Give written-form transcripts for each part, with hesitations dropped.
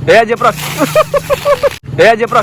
చెప్పరా చెప్పరా.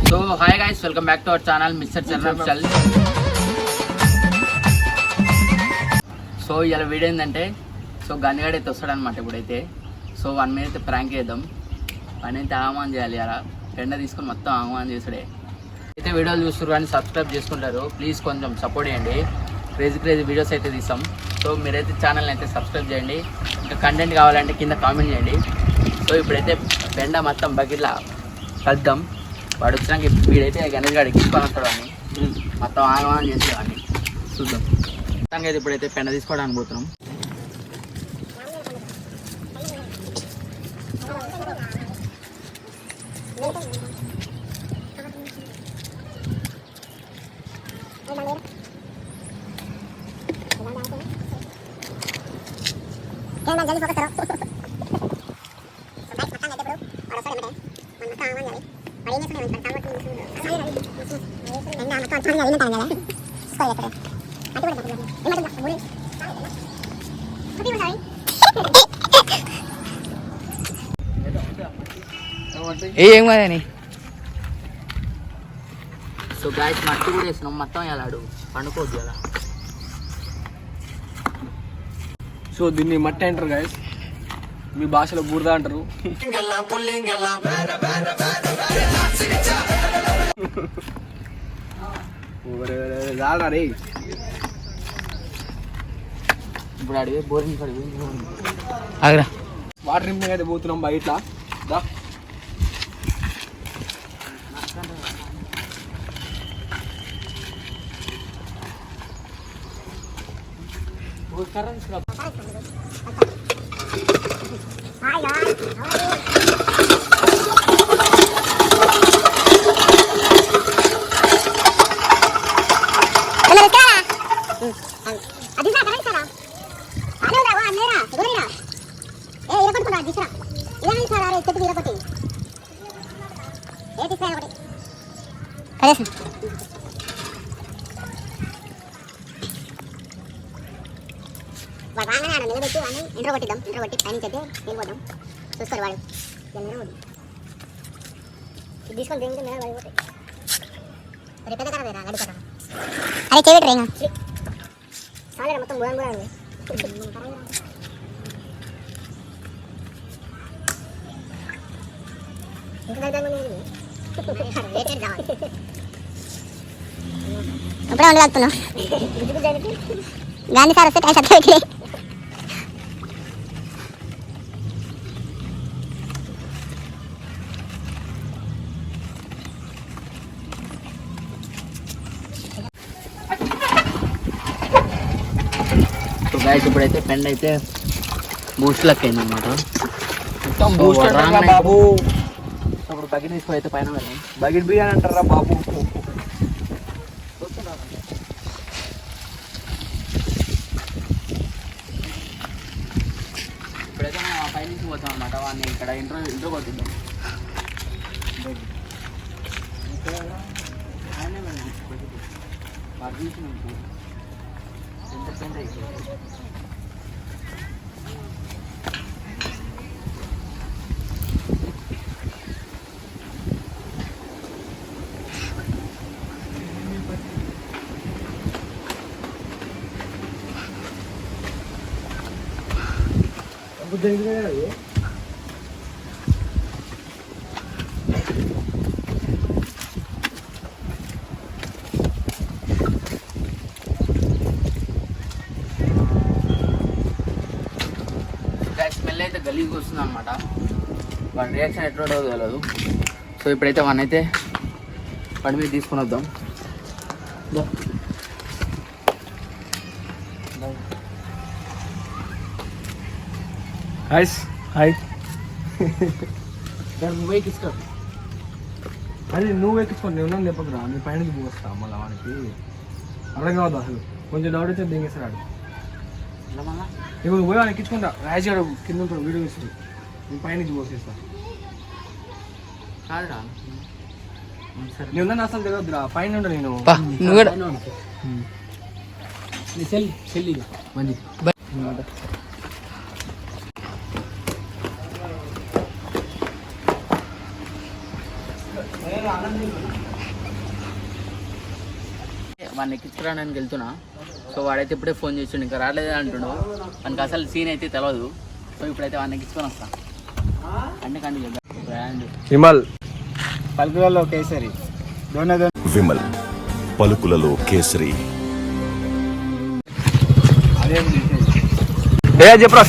So hi guys, welcome back to our channel mister Charan. So ఇలా video ఏంటంటే, సో గన్నిగాడు అయితే వస్తాడనమాట ఇప్పుడైతే. సో 1 minute ప్రాంక్ చేద్దాం. పని అయితే ఆహ్వానం చేయాలి, అలా ఎండ తీసుకొని మొత్తం ఆహ్వానం చేసాడే. అయితే వీడియోలు చూస్తారు కానీ సబ్స్క్రైబ్ చేసుకుంటారు, ప్లీజ్ కొంచెం సపోర్ట్ చేయండి. క్రేజీ వీడియోస్ అయితే తీస్తాం. సో మీరైతే ఛానల్ని అయితే సబ్స్క్రైబ్ చేయండి. ఇంకా కంటెంట్ కావాలంటే కింద కామెంట్ చేయండి. సో ఇప్పుడైతే బెండ మొత్తం బకెట్లా కలుద్దాం. వాడు వచ్చినాక వీడైతే గణేష్ గారు ఎక్కించుకొని వస్తాడు అని మొత్తం ఆగమనం చేసేవాడిని చూద్దాం. మొత్తానికి అయితే ఇప్పుడైతే పెండ తీసుకోవడానికి పోతున్నాం. जल्दी फोकस करो। तो गाइस पता नहीं ब्रो और सर मटे मन मत आवाज जावे और ये सुने मन पर काम की एंड हम तो अच्छा नहीं तांगा है इसको ये करे आगे बढ़ो ये मत बोले अभी बताओ ఏం కాదని. సో గాయస్ మట్టి కూడా వేసినాం, మొత్తం వెళ్ళాడు పండుకోవద్దు కదా. సో దీన్ని మట్టి అంటారు గాయస్, మీ భాషలో బూరద అంటారు. రాడే ఇప్పుడు అడిగి బోరింగ్ ఆగరా. వాటర్ నింపి అయితే పోతున్నాం బయట. हाय यार अरे क्या अभी ना करें सारा अरे वो मेरा गोरेरा ए इरपट को दूसरा इधर नहीं सारा रे चट्टी इरपट ए तीसरा इरपट अरे వాడు రాగానే నిలబెట్టి అని ఇంట్రో కొట్టి పైన చెప్తే వెళ్ళిపోదాం. చూసుకోరు వాడు వెళ్ళిపోదు తీసుకొని దేనికి మీద వెళ్ళిపోతాయి. అరే పెద్ద కరా వేరా గడి కరా అరే చెవిటి రేంగా సాలేరా మొత్తం బురం బురం ఉంది. ఇంకా దగ్గర ఉంది రేటెడ్ రావాలి అప్పుడే ఉండగలుగుతున్నాం గాంధీ సార్ వస్తే కాయ సత్తా గాయస్ ఇప్పుడైతే పెండ అయితే బూస్ట్ లెక్క అయింది అనమాట. బాబు ఇప్పుడు బకెట్ తీసుకొని అయితే పైన వెళ్ళాం. బకెట్ బిర్యానీ అంటారా బాబు. ఇప్పుడైతే మనం పై నుంచి పోతాం అనమాట. వాడిని ఇక్కడ ఇంట్రో కొట్టిద్దాం. వాడి నుంచి మనకు ఎంతర్టైన్ అయిపోయింది. స్మెల్ అయితే గలీజ్గా వస్తుంది అనమాట. వాడి రియాక్షన్ ఎట్లా తెలియదు. సో ఇప్పుడైతే వాడిని అయితే వాడి మీద తీసుకొని వద్దాం. హాయ్ నువ్వు ఎక్కిస్తావు. అది నువ్వు ఎక్కించుకోండి, నేను ఉన్నాను చెప్పకురా. నేను పైన పోస్తా మళ్ళీ వానికి అర్థం కావద్దు. అసలు కొంచెం డౌట్ అయితే దిగేస్తాడు. ఇప్పుడు పోయి వాడిని ఎక్కించుకుంటా. రాజు గారు కింద ఉంటాడు, వీడియో ఇస్తాడు. నేను పైన పోసేస్తా. నేను అసలు తెలియదురా, పైన ఉంటా నేను. సెల్ మంది వాడిని ఎక్కించుకురావడానికి వెళ్తున్నా. సో వాడైతే ఇప్పుడే ఫోన్ చేసిండు, ఇంకా రాలేదు అంటుండు. మనకు అసలు సీన్ అయితే తెలియదు. సో ఇప్పుడైతే వాడిని ఎక్కించుకొని వస్తా. అన్ని కండి బ్రాండ్ విమల్ పలుకులలో కేసరి విమల్ పలుకులలో కేసరి. చెప్పరా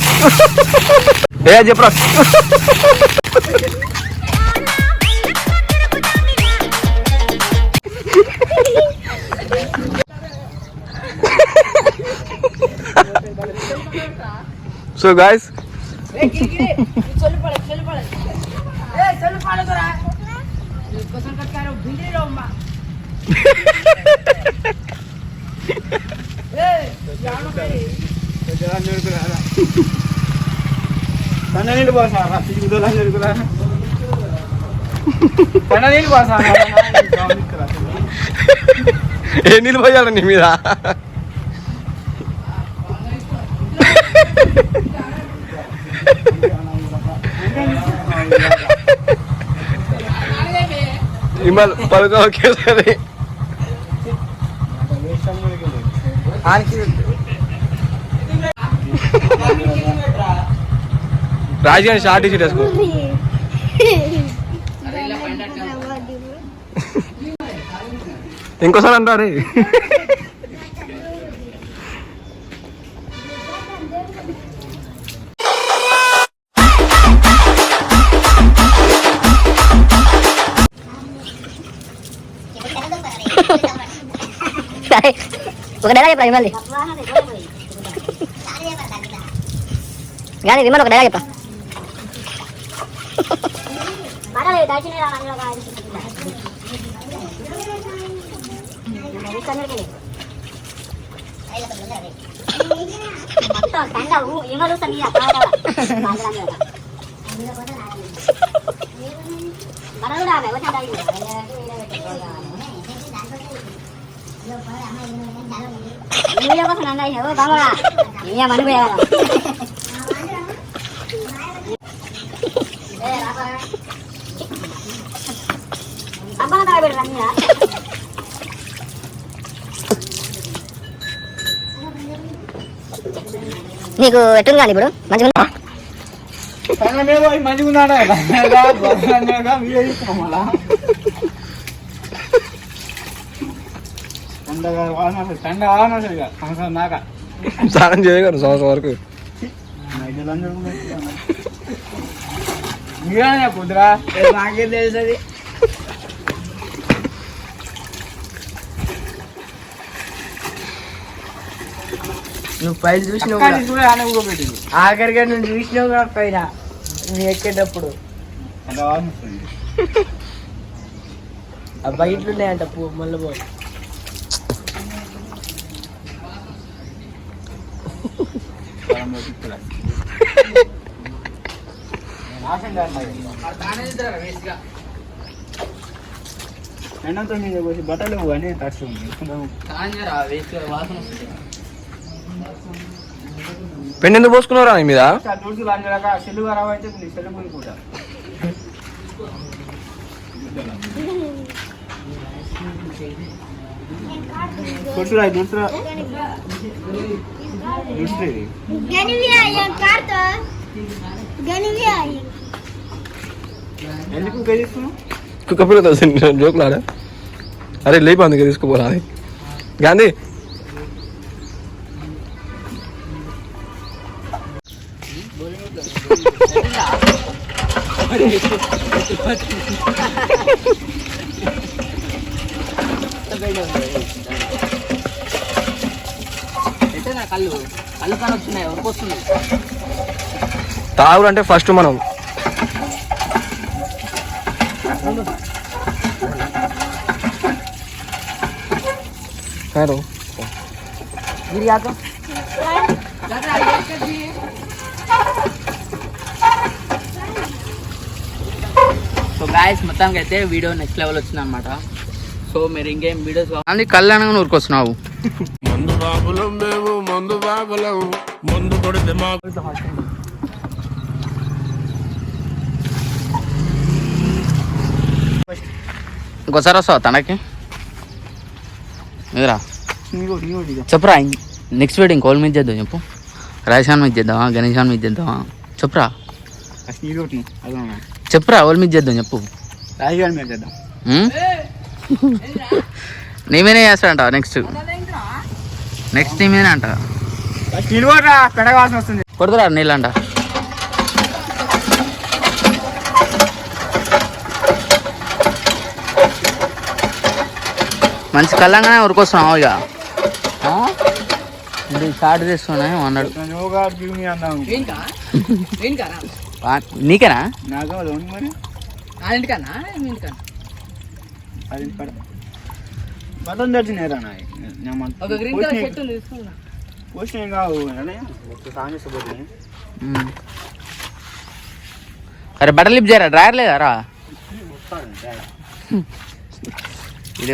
సో గాయస్ నీళ్ళు పోసా నీళ్ళు పోసా ఏ నీళ్ళు పోయాలి నీ మీద విమల్ పలుకు ఒకేసారి రాజు షార్ట్ ఇచ్చి వేసుకో. ఇంకోసారి అంటారు ఒక డైలాగ్ చెప్పరా విమల్ది కానీ విమల్ ఒక డైలాగ్ చెప్పరా నీకు ఎట్టుంది కానీ ఇప్పుడు మంచిగా మంచిగా నాక స్నానం చేయగలరు సంవత్సరం వరకు కుదరా నాకేం తెలుసు. నువ్వు పైన చూసినావు ఆఖరిగా నువ్వు చూసినావు కూడా పైన నువ్వు ఎక్కేటప్పుడు ఆ బయట్లు ఉన్నాయంట మళ్ళీ పో ఎండంతో మీద పోసి బట్టలు అని టచ్ ఉంది. పెన్ ఎందుకు పోసుకున్నారా నీ మీద సెల్లు ఖరాబ్ అయితే నీ సెల్లు పోయిపోతా. దుర్సురా దుర్సురా దుర్సురి ఎందుకు గెలుస్తున్నావు? కుక్క పిల్లతో జోకులాడా? అరే లేపు అందుకే తీసుకుపోరా గాంధీ. కళ్ళు కళ్ళు కానీ వచ్చినాయి ఎవరికి వస్తుంది తాగుడు అంటే ఫస్ట్ మనం సో గాయస్ మొత్తానికి అయితే వీడియో నెక్స్ట్ లెవెల్ వచ్చింది అనమాట. సో మీరు ఇంకేం వీడియోస్ కావాలి కళ్ళు అనగా ఊరుకొస్తున్నావు. మందు బాబులం మేము మందు బాబులం మందు కొడితే మా ఇంకోసారి వస్తావా తనకి మీరా చెప్పురా నెక్స్ట్ వీడియో ఇంకోళ్ళ మీద చేద్దాం చెప్పు. రాజశాన్ మీద చేద్దామా, గణేశాన్ మీద చేద్దామా చెప్పురా. చెప్పురా వాళ్ళ మీద చేద్దాం చెప్పు. రాజుగారి మీద చేద్దాం. నీ మీదే చేస్తాడంట నెక్స్ట్ నీ మీదే అంట. పెడగాల్సి వస్తుంది. కొడుతురా నీళ్ళంట. మంచి కళ్ళంగానే ఉరికొస్తున్నావు ఇక. ఇది స్టార్ట్ చేసుకున్నా అన్నాడు. నీకేనా నాకు మరి బటన్ తెచ్చినారా పోస్ట్ ఏం కావు అరే బట్టలు లిప్ చేయరా, డ్రైవర్ లేదారా. ఇదే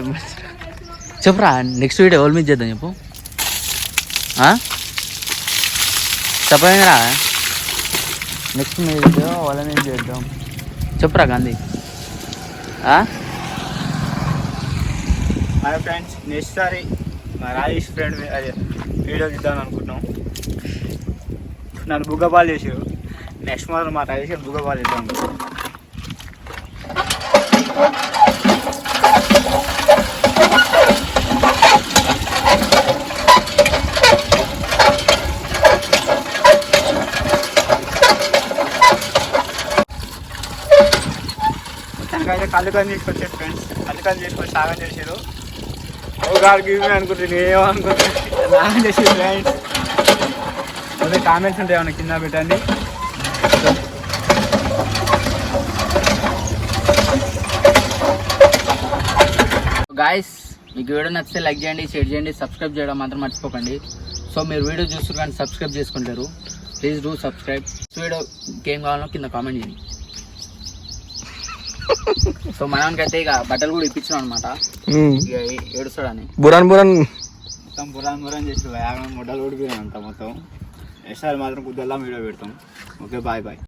చెప్పురా నెక్స్ట్ వీడియో ఎవరి మీద చేద్దాం చెప్పు. చెప్పరా నెక్స్ట్ మీద వాళ్ళ మీద చేద్దాం చెప్పురా గాంధీ. హాయ్ ఫ్రెండ్స్, నెక్స్ట్ సారి మా రాజేష్ ఫ్రెండ్ అదే వీడియో ఇద్దామని అనుకుంటున్నాం. నన్ను బుగ్గపాలు చేసారు. నెక్స్ట్ మాత్రం మా రాజేష్ బుగ్గపాలు ఇద్దాం అనుకుంటున్నాం. అయితే కళ్ళుకని తీసుకొచ్చారు ఫ్రెండ్స్. కళ్ళుకని తీసుకొచ్చి సాగం చేసారు. గారికి అనుకుంటే నేనేమనుకుంటే సాగం చేసారు ఫ్రెండ్స్. అదే కామెంట్స్ ఉంటాయి ఏమన్నా కింద పెట్టండి. గాయస్ మీకు వీడియో నచ్చితే లైక్ చేయండి, షేర్ చేయండి, సబ్స్క్రైబ్ చేయడం మాత్రం మర్చిపోకండి. సో మీరు వీడియో చూస్తారు కానీ సబ్స్క్రైబ్ చేసుకుంటారు. Please do subscribe. Video game కావాలో కింద కామెంట్ చేయండి. సో మనకైతే ఇక బట్టలు కూడా ఇప్పించాం అనమాట. ఇక ఏడుస్తాడని బురాన్ మొత్తం బురాన్ చేసి మొడ్డలు ఊడిపోయినాయి అంతా మొత్తం. ఎస్ఆర్ మాత్రం కొద్దిగా వీడియో పెడతాం. Okay bye bye.